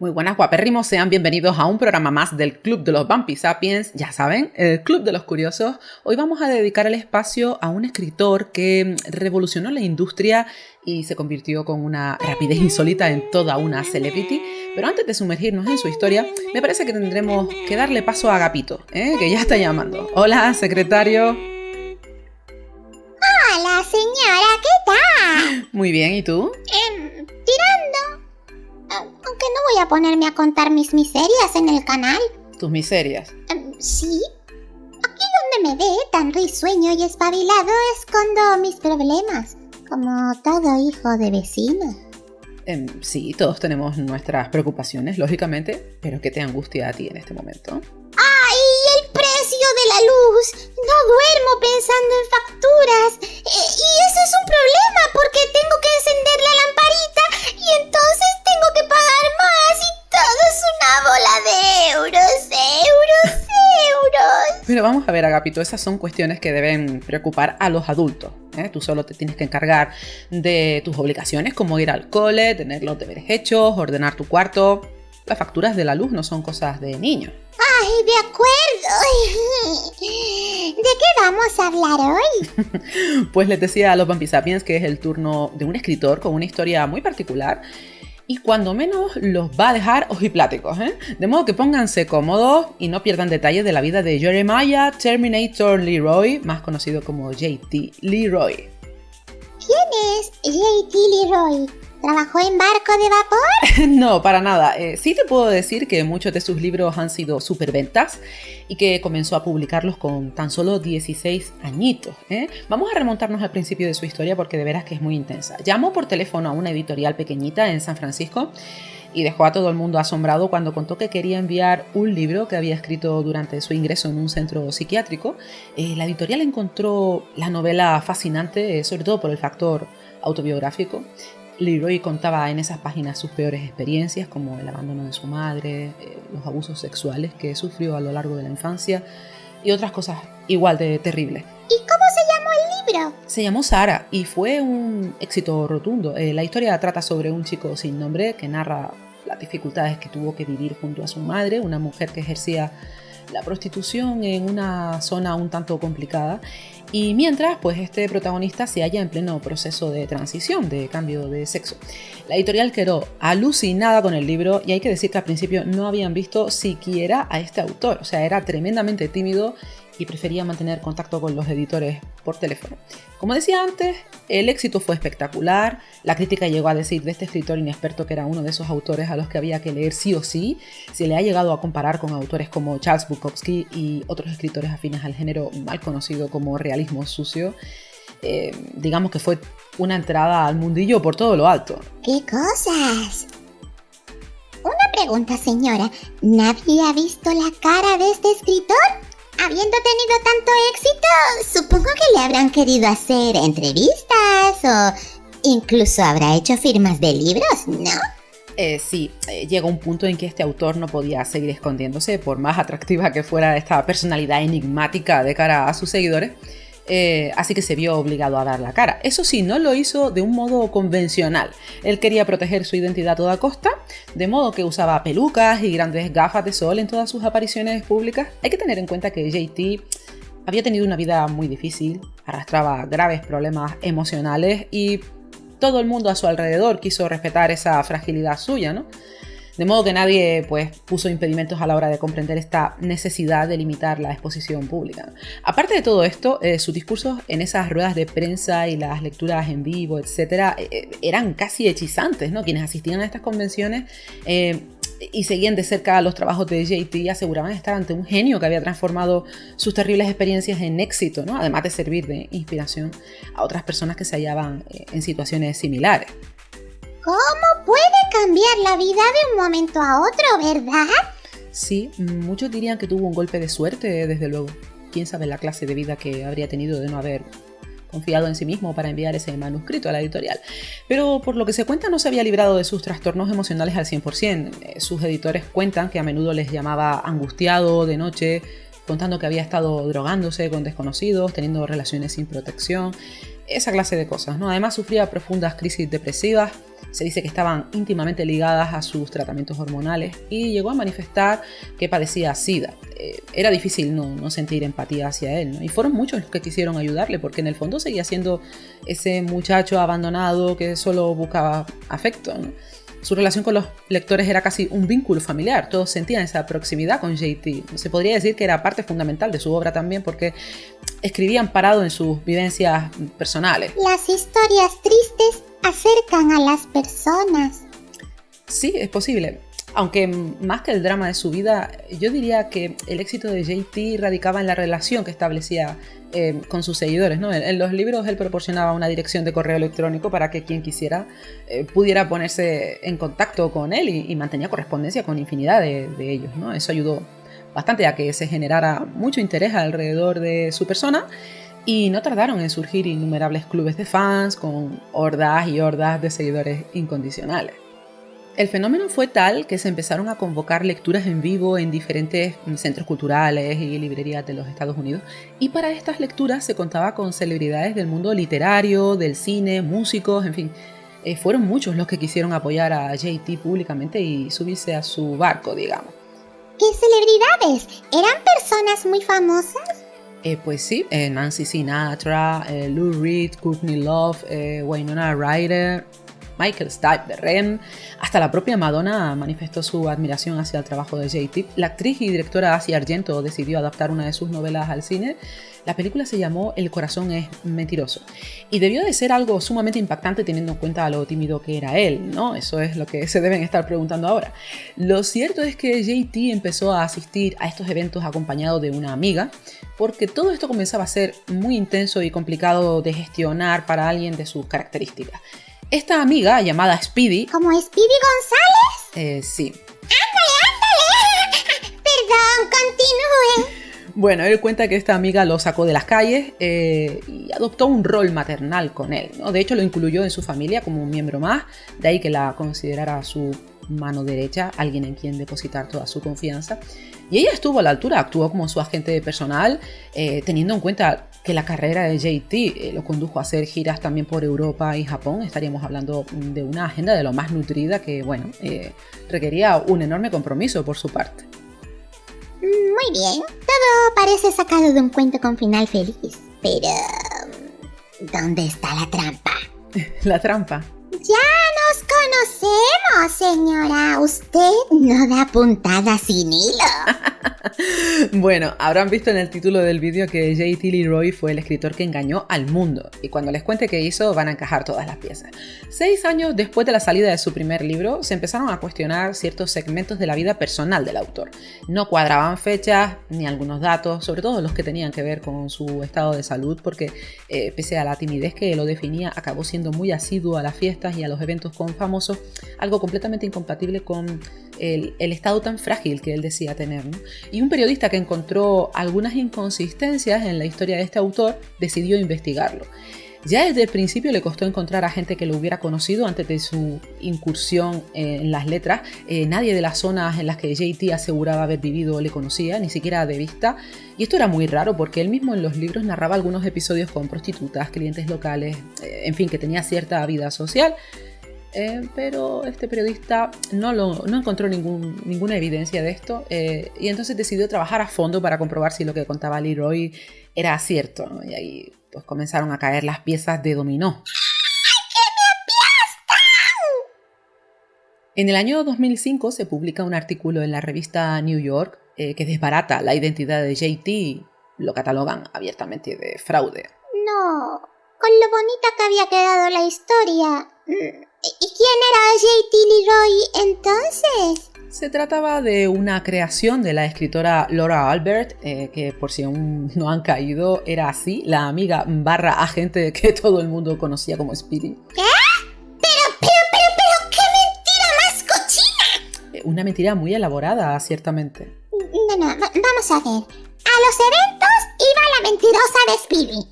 Muy buenas, guapérrimos, sean bienvenidos a un programa más del Club de los Bumpy Sapiens, ya saben, el Club de los Curiosos. Hoy vamos a dedicar el espacio a un escritor que revolucionó la industria y se convirtió con una rapidez insólita en toda una celebrity. Pero antes de sumergirnos en su historia, me parece que tendremos que darle paso a Agapito, que ya está llamando. Hola, secretario. Hola, señora, ¿qué tal? Muy bien, ¿y tú? Tirando. Aunque no voy a ponerme a contar mis miserias en el canal. ¿Tus miserias? Sí. Aquí donde me ve tan risueño y espabilado escondo mis problemas, como todo hijo de vecino. Sí, todos tenemos nuestras preocupaciones, lógicamente, pero ¿qué te angustia a ti en este momento? ¡Ay, el precio de la luz! No duermo pensando en facturas. Y eso es un problema porque tengo que encender la lamparita y entonces tengo que pagar más y todo es una bola de euros. Pero vamos a ver, Agapito, esas son cuestiones que deben preocupar a los adultos. Tú solo te tienes que encargar de tus obligaciones, como ir al cole, tener los deberes hechos, ordenar tu cuarto. Las facturas de la luz no son cosas de niños. ¡Ay, de acuerdo! ¿De qué vamos a hablar hoy? Pues les decía a los Bumpy Sapiens que es el turno de un escritor con una historia muy particular y cuando menos los va a dejar ojipláticos, De modo que pónganse cómodos y no pierdan detalles de la vida de Jeremiah Terminator Leroy, más conocido como J.T. Leroy. ¿Quién es J.T. Leroy? ¿Trabajó en barco de vapor? No, para nada. Sí te puedo decir que muchos de sus libros han sido superventas y que comenzó a publicarlos con tan solo 16 añitos. Vamos a remontarnos al principio de su historia porque de veras que es muy intensa. Llamó por teléfono a una editorial pequeñita en San Francisco y dejó a todo el mundo asombrado cuando contó que quería enviar un libro que había escrito durante su ingreso en un centro psiquiátrico. La editorial encontró la novela fascinante, sobre todo por el factor autobiográfico. Leroy contaba en esas páginas sus peores experiencias, como el abandono de su madre, los abusos sexuales que sufrió a lo largo de la infancia y otras cosas igual de terribles. ¿Y cómo se llamó el libro? Se llamó Sara y fue un éxito rotundo. La historia trata sobre un chico sin nombre que narra las dificultades que tuvo que vivir junto a su madre, una mujer que ejercía la prostitución en una zona un tanto complicada. Y mientras, pues este protagonista se halla en pleno proceso de transición, de cambio de sexo. La editorial quedó alucinada con el libro y hay que decir que al principio no habían visto siquiera a este autor. O sea, era tremendamente tímido y prefería mantener contacto con los editores por teléfono. Como decía antes, el éxito fue espectacular. La crítica llegó a decir de este escritor inexperto que era uno de esos autores a los que había que leer sí o sí. Se le ha llegado a comparar con autores como Charles Bukowski y otros escritores afines al género mal conocido como realismo sucio. Digamos que fue una entrada al mundillo por todo lo alto. ¡Qué cosas! Una pregunta, señora. ¿Nadie ha visto la cara de este escritor? Habiendo tenido tanto éxito, supongo que le habrán querido hacer entrevistas o incluso habrá hecho firmas de libros, ¿no? Sí, llegó un punto en que este autor no podía seguir escondiéndose, por más atractiva que fuera esta personalidad enigmática de cara a sus seguidores. Así que se vio obligado a dar la cara. Eso sí, no lo hizo de un modo convencional. Él quería proteger su identidad a toda costa, de modo que usaba pelucas y grandes gafas de sol en todas sus apariciones públicas. Hay que tener en cuenta que J.T. había tenido una vida muy difícil, arrastraba graves problemas emocionales y todo el mundo a su alrededor quiso respetar esa fragilidad suya, ¿no? De modo que nadie pues, puso impedimentos a la hora de comprender esta necesidad de limitar la exposición pública. Aparte de todo esto, sus discursos en esas ruedas de prensa y las lecturas en vivo, etc., eran casi hechizantes, ¿no? Quienes asistían a estas convenciones y seguían de cerca los trabajos de J.T. aseguraban estar ante un genio que había transformado sus terribles experiencias en éxito, ¿no? Además de servir de inspiración a otras personas que se hallaban en situaciones similares. ¿Cómo puede cambiar la vida de un momento a otro, verdad? Sí, muchos dirían que tuvo un golpe de suerte, desde luego. Quién sabe la clase de vida que habría tenido de no haber confiado en sí mismo para enviar ese manuscrito a la editorial. Pero por lo que se cuenta no se había librado de sus trastornos emocionales al 100%. Sus editores cuentan que a menudo les llamaba angustiado de noche, contando que había estado drogándose con desconocidos, teniendo relaciones sin protección. esa clase de cosas, ¿no? Además sufría profundas crisis depresivas, se dice que estaban íntimamente ligadas a sus tratamientos hormonales y llegó a manifestar que padecía SIDA. Era difícil no sentir empatía hacia él, ¿no? Y fueron muchos los que quisieron ayudarle porque en el fondo seguía siendo ese muchacho abandonado que solo buscaba afecto, ¿no? Su relación con los lectores era casi un vínculo familiar, todos sentían esa proximidad con JT. Se podría decir que era parte fundamental de su obra también porque escribían parado en sus vivencias personales. Las historias tristes acercan a las personas. Sí, es posible. Aunque más que el drama de su vida, yo diría que el éxito de JT radicaba en la relación que establecía con sus seguidores, ¿no? En los libros él proporcionaba una dirección de correo electrónico para que quien quisiera pudiera ponerse en contacto con él y mantenía correspondencia con infinidad de ellos, ¿no? Eso ayudó bastante a que se generara mucho interés alrededor de su persona y no tardaron en surgir innumerables clubes de fans con hordas y hordas de seguidores incondicionales. El fenómeno fue tal que se empezaron a convocar lecturas en vivo en diferentes centros culturales y librerías de los Estados Unidos y para estas lecturas se contaba con celebridades del mundo literario, del cine, músicos, en fin. Fueron muchos los que quisieron apoyar a JT públicamente y subirse a su barco, digamos. ¿Qué celebridades? ¿Eran personas muy famosas? Pues sí, Nancy Sinatra, Lou Reed, Courtney Love, Winona Ryder, Michael Stipe de Rem, hasta la propia Madonna manifestó su admiración hacia el trabajo de JT. La actriz y directora Asia Argento decidió adaptar una de sus novelas al cine. La película se llamó El corazón es mentiroso y debió de ser algo sumamente impactante teniendo en cuenta lo tímido que era él, ¿no? Eso es lo que se deben estar preguntando ahora. Lo cierto es que JT empezó a asistir a estos eventos acompañado de una amiga porque todo esto comenzaba a ser muy intenso y complicado de gestionar para alguien de sus características. Esta amiga, llamada Speedy... ¿Como Speedy González? Sí. ¡Ándale! Perdón, continúe. Bueno, él cuenta que esta amiga lo sacó de las calles y adoptó un rol maternal con él, ¿no? De hecho, lo incluyó en su familia como un miembro más, de ahí que la considerara su mano derecha, alguien en quien depositar toda su confianza. Y ella estuvo a la altura, actuó como su agente personal, teniendo en cuenta que la carrera de JT lo condujo a hacer giras también por Europa y Japón. Estaríamos hablando de una agenda de lo más nutrida que, bueno, requería un enorme compromiso por su parte. Muy bien, todo parece sacado de un cuento con final feliz, pero ¿dónde está la trampa? La trampa. Ya nos conocemos, señora. Usted no da puntada sin hilo. Bueno, habrán visto en el título del vídeo que J.T. Leroy fue el escritor que engañó al mundo. Y cuando les cuente qué hizo, van a encajar todas las piezas. 6 años después de la salida de su primer libro, se empezaron a cuestionar ciertos segmentos de la vida personal del autor. No cuadraban fechas ni algunos datos, sobre todo los que tenían que ver con su estado de salud, porque pese a la timidez que lo definía, acabó siendo muy asiduo a las fiestas y a los eventos con famosos, algo completamente incompatible con el estado tan frágil que él decía tener, ¿no? Y un periodista que encontró algunas inconsistencias en la historia de este autor decidió investigarlo. Ya desde el principio le costó encontrar a gente que lo hubiera conocido antes de su incursión en las letras. Nadie de las zonas en las que JT aseguraba haber vivido le conocía, ni siquiera de vista. Y esto era muy raro porque él mismo en los libros narraba algunos episodios con prostitutas, clientes locales, en fin, que tenía cierta vida social. Pero este periodista no encontró ninguna evidencia de esto y entonces decidió trabajar a fondo para comprobar si lo que contaba Leroy era cierto, ¿no? Y ahí pues comenzaron a caer las piezas de dominó. ¡Ay, que me aplastan! En el año 2005 se publica un artículo en la revista New York que desbarata la identidad de JT y lo catalogan abiertamente de fraude. No, con lo bonita que había quedado la historia. ¿Y quién era J.T. Leroy entonces? Se trataba de una creación de la escritora Laura Albert, que por si aún no han caído, era así, la amiga / agente que todo el mundo conocía como Speedy. ¿Qué? Pero, ¿qué mentira más cochina? Una mentira muy elaborada, ciertamente. No, vamos a ver. A los eventos iba la mentirosa de Speedy.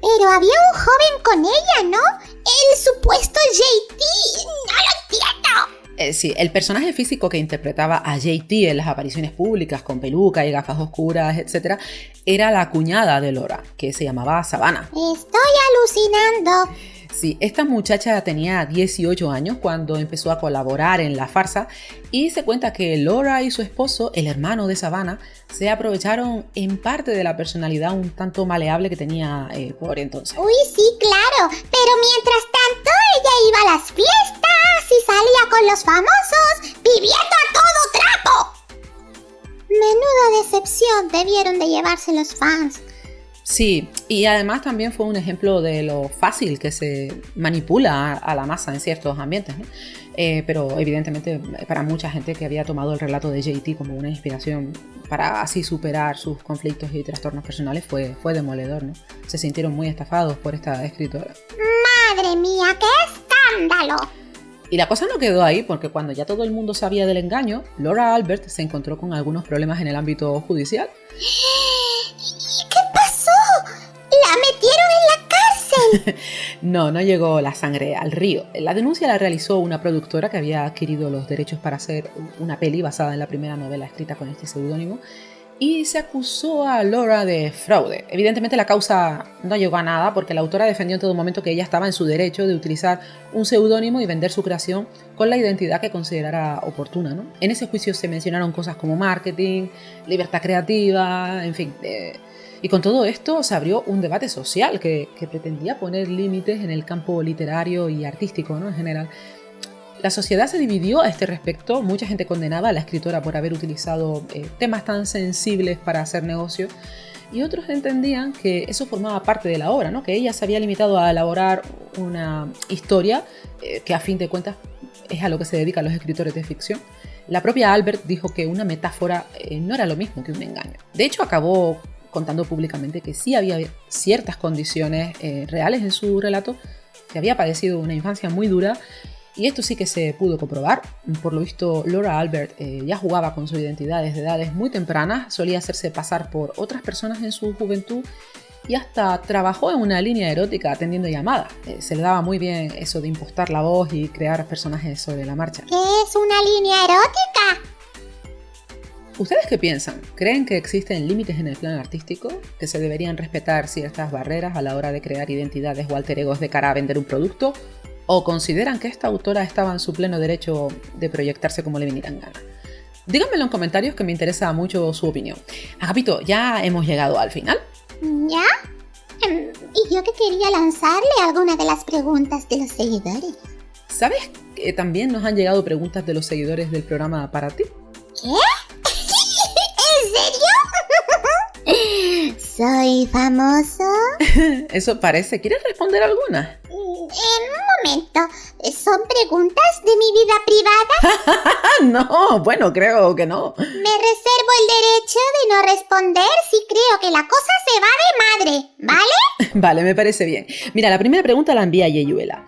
Pero había un joven con ella, ¿no? El supuesto JT. No lo entiendo. Sí, el personaje físico que interpretaba a JT en las apariciones públicas con peluca y gafas oscuras, etc., era la cuñada de Laura, que se llamaba Savannah. Estoy alucinando. Sí, esta muchacha tenía 18 años cuando empezó a colaborar en la farsa y se cuenta que Laura y su esposo, el hermano de Savannah, se aprovecharon en parte de la personalidad un tanto maleable que tenía por entonces. Uy, sí, claro, pero mientras tanto ella iba a las fiestas y salía con los famosos, viviendo a todo trapo. Menuda decepción debieron de llevarse los fans. Sí, y además también fue un ejemplo de lo fácil que se manipula a la masa en ciertos ambientes, ¿no? Pero evidentemente para mucha gente que había tomado el relato de JT como una inspiración para así superar sus conflictos y trastornos personales fue demoledor, ¿no? Se sintieron muy estafados por esta escritora. ¡Madre mía, qué escándalo! Y la cosa no quedó ahí, porque cuando ya todo el mundo sabía del engaño, Laura Albert se encontró con algunos problemas en el ámbito judicial. ¿Qué pasó? ¿La metieron en la cárcel? No llegó la sangre al río. La denuncia la realizó una productora que había adquirido los derechos para hacer una peli basada en la primera novela escrita con este seudónimo y se acusó a Laura de fraude. Evidentemente la causa no llegó a nada porque la autora defendió en todo momento que ella estaba en su derecho de utilizar un seudónimo y vender su creación con la identidad que considerara oportuna, ¿no? En ese juicio se mencionaron cosas como marketing, libertad creativa, en fin. Y con todo esto se abrió un debate social que pretendía poner límites en el campo literario y artístico, ¿no? En general. La sociedad se dividió a este respecto. Mucha gente condenaba a la escritora por haber utilizado temas tan sensibles para hacer negocio y otros entendían que eso formaba parte de la obra, ¿no? Que ella se había limitado a elaborar una historia que a fin de cuentas es a lo que se dedican los escritores de ficción. La propia Albert dijo que una metáfora no era lo mismo que un engaño. De hecho, acabó contando públicamente que sí había ciertas condiciones reales en su relato, que había padecido una infancia muy dura. Y esto sí que se pudo comprobar. Por lo visto, Laura Albert ya jugaba con su identidad desde edades muy tempranas, solía hacerse pasar por otras personas en su juventud y hasta trabajó en una línea erótica atendiendo llamadas. Se le daba muy bien eso de impostar la voz y crear personajes sobre la marcha. ¿Qué es una línea erótica? ¿Ustedes qué piensan? ¿Creen que existen límites en el plano artístico? ¿Que se deberían respetar ciertas barreras a la hora de crear identidades o alter egos de cara a vender un producto? ¿O consideran que esta autora estaba en su pleno derecho de proyectarse como le vinieran ganas? Díganmelo en comentarios que me interesa mucho su opinión. Agapito, ya hemos llegado al final. ¿Ya? Y yo que quería lanzarle alguna de las preguntas de los seguidores. ¿Sabes que también nos han llegado preguntas de los seguidores del programa para ti? ¿Qué? ¿En serio? ¿Soy famoso? Eso parece. ¿Quieres responder alguna? Un momento. ¿Son preguntas de mi vida privada? No, bueno, creo que no. Me reservo el derecho de no responder si creo que la cosa se va de madre, ¿vale? Vale, me parece bien. Mira, la primera pregunta la envía Yeyuela.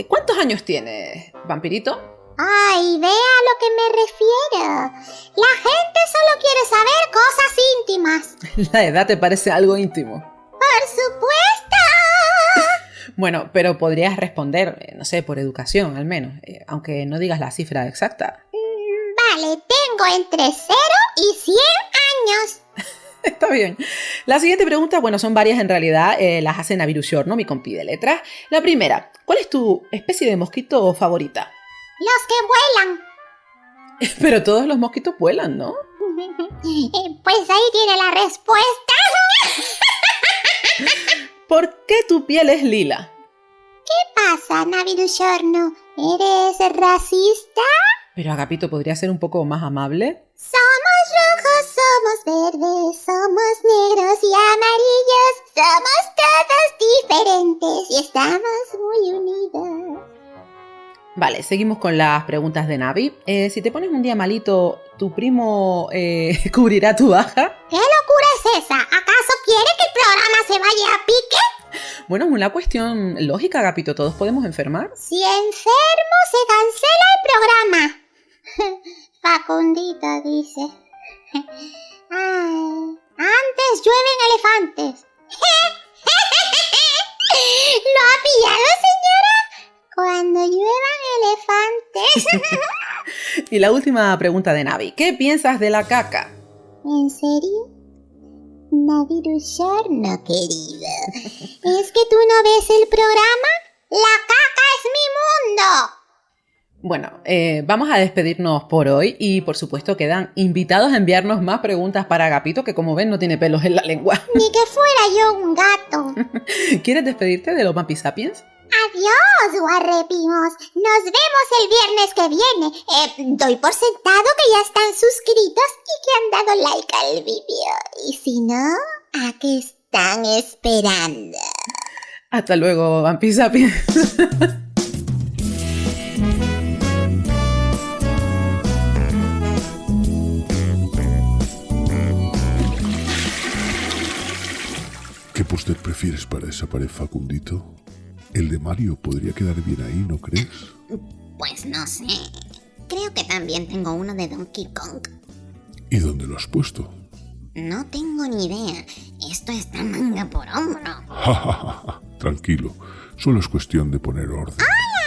¿Cuántos años tienes, vampirito? Ay, vea a lo que me refiero. La gente solo quiere saber cosas íntimas. ¿La edad te parece algo íntimo? ¡Por supuesto! Bueno, pero podrías responder, no sé, por educación al menos, aunque no digas la cifra exacta. Vale, tengo entre 0 y 100 años. Está bien. La siguiente pregunta, bueno, son varias en realidad, las hace Naviru Short, ¿no? Mi compi de letras. La primera, ¿cuál es tu especie de mosquito favorita? Los que vuelan. Pero todos los mosquitos vuelan, ¿no? Pues ahí tiene la respuesta. ¿Por qué tu piel es lila? ¿Qué pasa, Naviru Shorno? ¿Eres racista? Pero Agapito, ¿podría ser un poco más amable? Somos rojos, somos verdes, somos negros y amarillos. Somos todos diferentes y estamos muy unidos. Vale, seguimos con las preguntas de Navi. Si te pones un día malito, ¿tu primo cubrirá tu baja? ¿Qué locura es esa? ¿Acaso quiere que el programa se vaya a pique? Bueno, es una cuestión lógica, Agapito. ¿Todos podemos enfermar? Si enfermo, se cancela el programa. Facundito dice. Ay, antes llueven elefantes. ¿Lo ha pillado, señora? Cuando lluevan elefante. Y la última pregunta de Navi. ¿Qué piensas de la caca? ¿En serio? Navirushorno, querido. ¿Es que tú no ves el programa? ¡La caca es mi mundo! Bueno, vamos a despedirnos por hoy y por supuesto quedan invitados a enviarnos más preguntas para Agapito, que como ven no tiene pelos en la lengua. Ni que fuera yo un gato. ¿Quieres despedirte de los Vampi Sapiens? Adiós, guarrepimos. Nos vemos el viernes que viene. Doy por sentado que ya están suscritos y que han dado like al vídeo. Y si no, ¿a qué están esperando? Hasta luego, Vampi Sapiens. ¿Qué póster prefieres para esa pared, Facundito? El de Mario podría quedar bien ahí, ¿no crees? Pues no sé. Creo que también tengo uno de Donkey Kong. ¿Y dónde lo has puesto? No tengo ni idea. Esto está manga por hombro. Ja, ja, ja, ja. Tranquilo, solo es cuestión de poner orden. ¡Hola!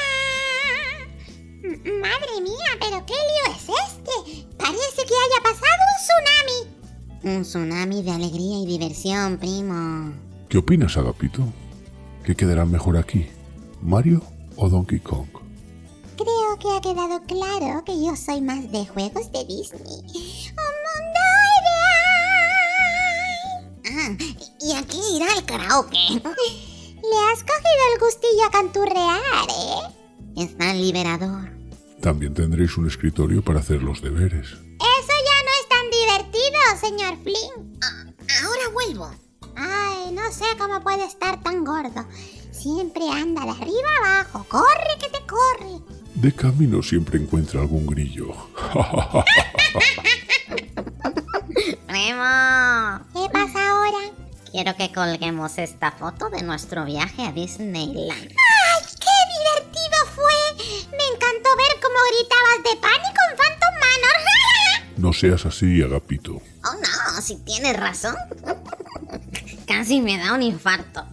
Madre mía, pero ¿qué lío es este? Parece que haya pasado un tsunami. Un tsunami de alegría y diversión, primo. ¿Qué opinas, Agapito? ¿Qué quedará mejor aquí? ¿Mario o Donkey Kong? Creo que ha quedado claro que yo soy más de juegos de Disney. ¡Un mundo ideal! Ah, y aquí irá el karaoke. Le has cogido el gustillo a canturrear, ¿eh? Es tan liberador. También tendréis un escritorio para hacer los deberes. Eso ya no es tan divertido, señor Flynn. Ahora vuelvo. Ay, no sé cómo puede estar tan gordo. Siempre anda de arriba abajo. ¡Corre que te corre! De camino siempre encuentra algún grillo. ¡Primo! ¿Qué pasa ahora? Quiero que colguemos esta foto de nuestro viaje a Disneyland. ¡Ay, qué divertido fue! Me encantó ver cómo gritabas de pánico en Phantom Manor. No seas así, Agapito. Oh no, si tienes razón. Casi me da un infarto.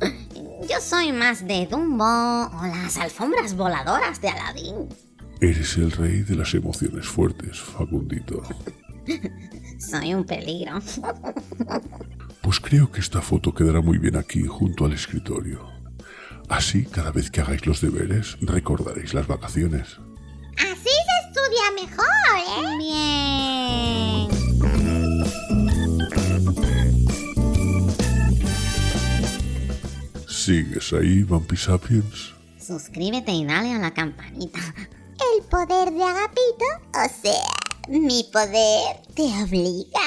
Yo soy más de Dumbo o las alfombras voladoras de Aladdin. Eres el rey de las emociones fuertes, Facundito. Soy un peligro. Pues creo que esta foto quedará muy bien aquí, junto al escritorio. Así, cada vez que hagáis los deberes, recordaréis las vacaciones. Así se estudia mejor, ¿eh? Bien. ¿Sigues ahí, Vampi Sapiens? Suscríbete y dale a la campanita. El poder de Agapito, o sea, mi poder, te obliga.